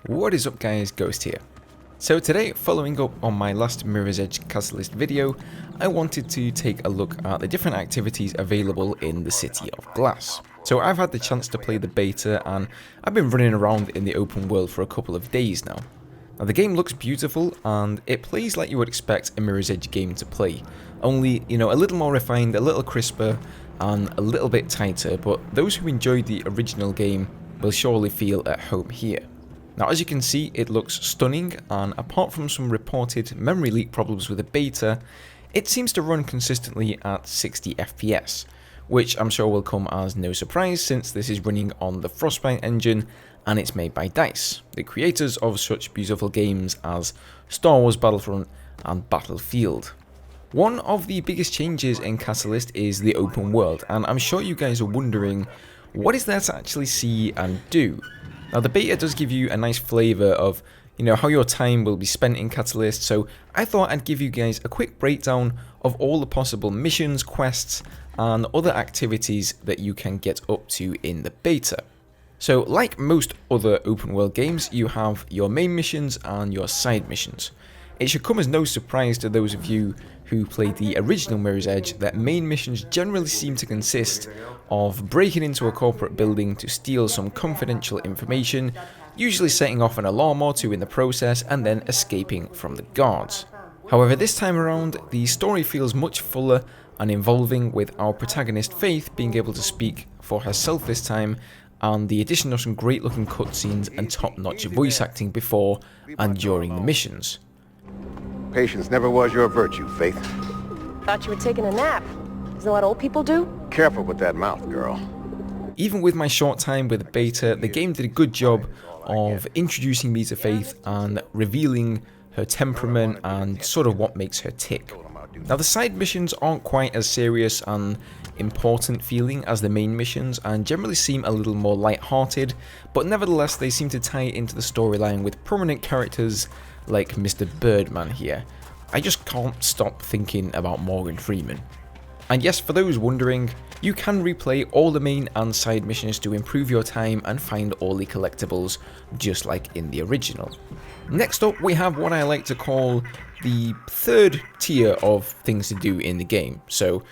What is up guys, Ghost here. So today, following up on my last Mirror's Edge Catalyst video, I wanted to take a look at the different activities available in the City of Glass. So I've had the chance to play the beta and I've been running around in the open world for a couple of days now. Now the game looks beautiful and it plays like you would expect a Mirror's Edge game to play, only, a little more refined, a little crisper and a little bit tighter, but those who enjoyed the original game will surely feel at home here. Now as you can see, it looks stunning, and apart from some reported memory leak problems with the beta, it seems to run consistently at 60 FPS, which I'm sure will come as no surprise since this is running on the Frostbite engine and it's made by DICE, the creators of such beautiful games as Star Wars Battlefront and Battlefield. One of the biggest changes in Catalyst is the open world, and I'm sure you guys are wondering, what is there to actually see and do? Now the beta does give you a nice flavour of, how your time will be spent in Catalyst, so I thought I'd give you guys a quick breakdown of all the possible missions, quests, and other activities that you can get up to in the beta. So like most other open world games, you have your main missions and your side missions. It should come as no surprise to those of you who played the original Mirror's Edge that main missions generally seem to consist of breaking into a corporate building to steal some confidential information, usually setting off an alarm or two in the process and then escaping from the guards. However, this time around, the story feels much fuller and involving, with our protagonist Faith being able to speak for herself this time, and the addition of some great looking cutscenes and top-notch voice acting before and during the missions. Patience never was your virtue, Faith. Thought you were taking a nap. Isn't that what old people do? Careful with that mouth, girl. Even with my short time with the beta, the game did a good job of introducing me to Faith and revealing her temperament and sort of what makes her tick. Now the side missions aren't quite as serious and important feeling as the main missions and generally seem a little more light-hearted, but nevertheless they seem to tie into the storyline with prominent characters like Mr. Birdman here. I just can't stop thinking about Morgan Freeman. And yes, for those wondering, you can replay all the main and side missions to improve your time and find all the collectibles just like in the original. Next up we have what I like to call the third tier of things to do in the game. So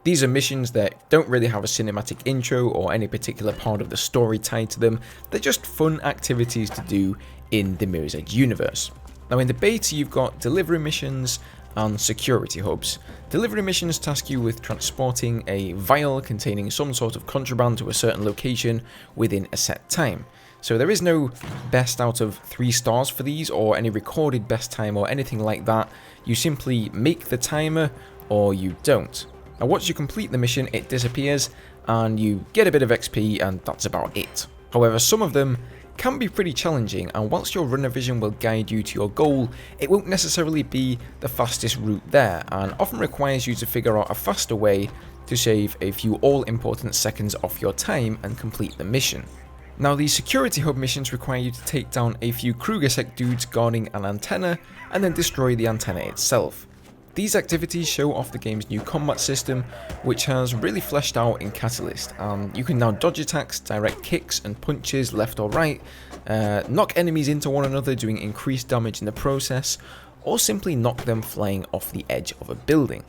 these are missions that don't really have a cinematic intro or any particular part of the story tied to them. They're just fun activities to do in the Mirror's Edge universe. Now in the beta you've got delivery missions and security hubs. Delivery missions task you with transporting a vial containing some sort of contraband to a certain location within a set time. So there is no best out of 3 stars for these or any recorded best time or anything like that. You simply make the timer or you don't. Now once you complete the mission it disappears and you get a bit of XP and that's about it. However, some of them can be pretty challenging, and whilst your runner vision will guide you to your goal, it won't necessarily be the fastest route there and often requires you to figure out a faster way to save a few all-important seconds off your time and complete the mission. Now these security hub missions require you to take down a few Krugersec dudes guarding an antenna and then destroy the antenna itself. These activities show off the game's new combat system, which has really fleshed out in Catalyst, and you can now dodge attacks, direct kicks and punches left or right, knock enemies into one another doing increased damage in the process, or simply knock them flying off the edge of a building.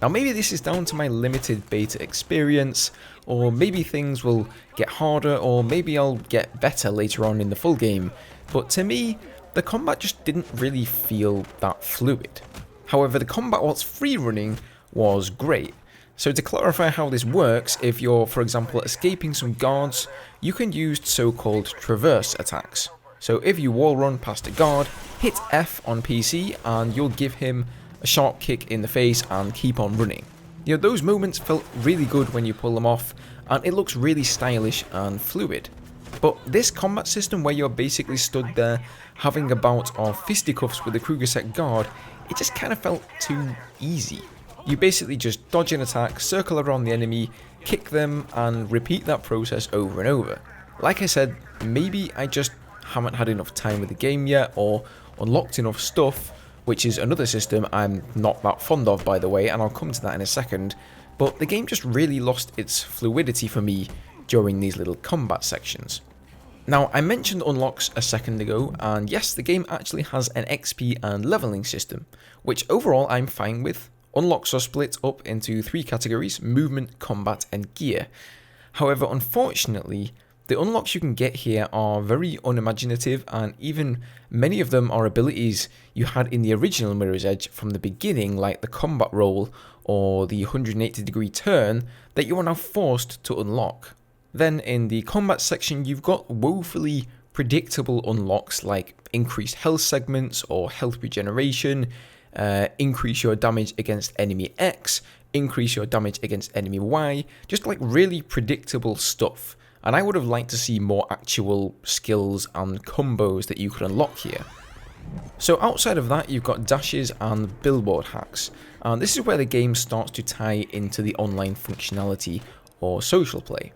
Now maybe this is down to my limited beta experience, or maybe things will get harder, or maybe I'll get better later on in the full game, but to me, the combat just didn't really feel that fluid. However, the combat whilst free running was great. So to clarify how this works, if you're, for example, escaping some guards, you can use so-called traverse attacks. So if you wall run past a guard, hit F on PC and you'll give him a sharp kick in the face and keep on running. Those moments felt really good when you pull them off, and it looks really stylish and fluid. But this combat system where you're basically stood there having a bout of fisticuffs with the Krugersec guard, it just kind of felt too easy. You basically just dodge an attack, circle around the enemy, kick them, and repeat that process over and over. Like I said, maybe I just haven't had enough time with the game yet, or unlocked enough stuff, which is another system I'm not that fond of, by the way, and I'll come to that in a second, but the game just really lost its fluidity for me during these little combat sections. Now, I mentioned unlocks a second ago, and yes, the game actually has an XP and leveling system, which overall I'm fine with. Unlocks are split up into 3 categories: movement, combat, and gear. However, unfortunately, the unlocks you can get here are very unimaginative, and even many of them are abilities you had in the original Mirror's Edge from the beginning, like the combat roll or the 180-degree turn, that you are now forced to unlock. Then in the combat section, you've got woefully predictable unlocks like increased health segments or health regeneration, increase your damage against enemy X, increase your damage against enemy Y, just like really predictable stuff. And I would have liked to see more actual skills and combos that you could unlock here. So outside of that, you've got dashes and billboard hacks, and this is where the game starts to tie into the online functionality or social play.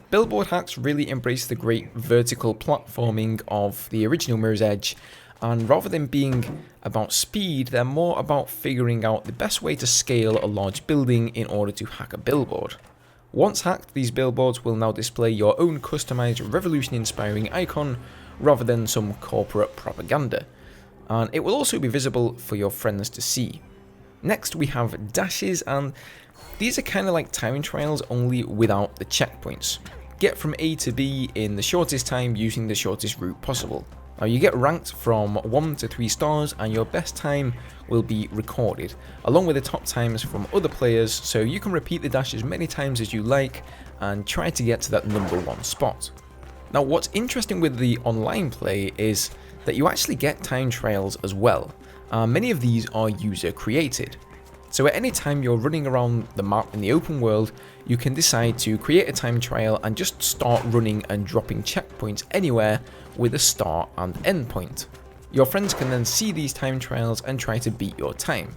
Billboard hacks really embrace the great vertical platforming of the original Mirror's Edge, and rather than being about speed, they're more about figuring out the best way to scale a large building in order to hack a billboard. Once hacked, these billboards will now display your own customized revolution-inspiring icon rather than some corporate propaganda, and it will also be visible for your friends to see. Next we have dashes, and these are kind of like time trials only without the checkpoints. Get from A to B in the shortest time using the shortest route possible. Now you get ranked from 1 to 3 stars, and your best time will be recorded, along with the top times from other players, so you can repeat the dash as many times as you like and try to get to that #1 spot. Now what's interesting with the online play is that you actually get time trials as well. Many of these are user created. So at any time you're running around the map in the open world, you can decide to create a time trial and just start running and dropping checkpoints anywhere with a start and end point. Your friends can then see these time trials and try to beat your time.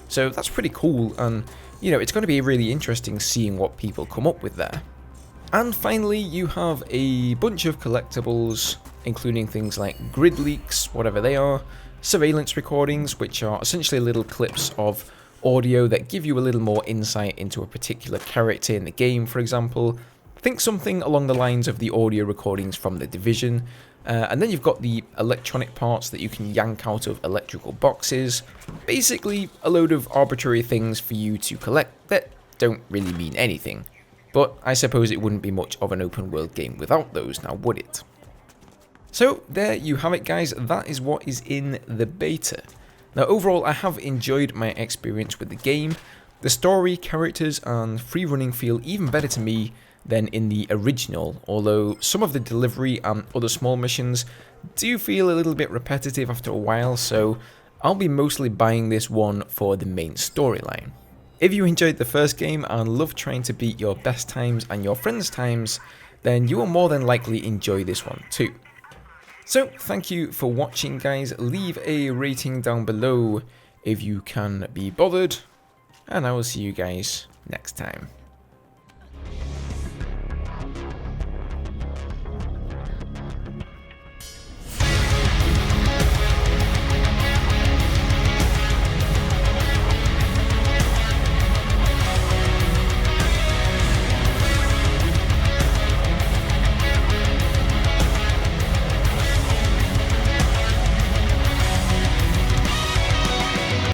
So that's pretty cool, and you know, it's going to be really interesting seeing what people come up with there. And finally, you have a bunch of collectibles, including things like grid leaks, whatever they are, surveillance recordings, which are essentially little clips of audio that give you a little more insight into a particular character in the game, for example. Think something along the lines of the audio recordings from The Division. And then you've got the electronic parts that you can yank out of electrical boxes. Basically, a load of arbitrary things for you to collect that don't really mean anything. But I suppose it wouldn't be much of an open world game without those, now would it? So there you have it, guys. That is what is in the beta. Now overall, I have enjoyed my experience with the game. The story, characters and free running feel even better to me than in the original, although some of the delivery and other small missions do feel a little bit repetitive after a while, so I'll be mostly buying this one for the main storyline. If you enjoyed the first game and love trying to beat your best times and your friends' times, then you will more than likely enjoy this one too. So thank you for watching, guys. Leave a rating down below if you can be bothered, and I will see you guys next time.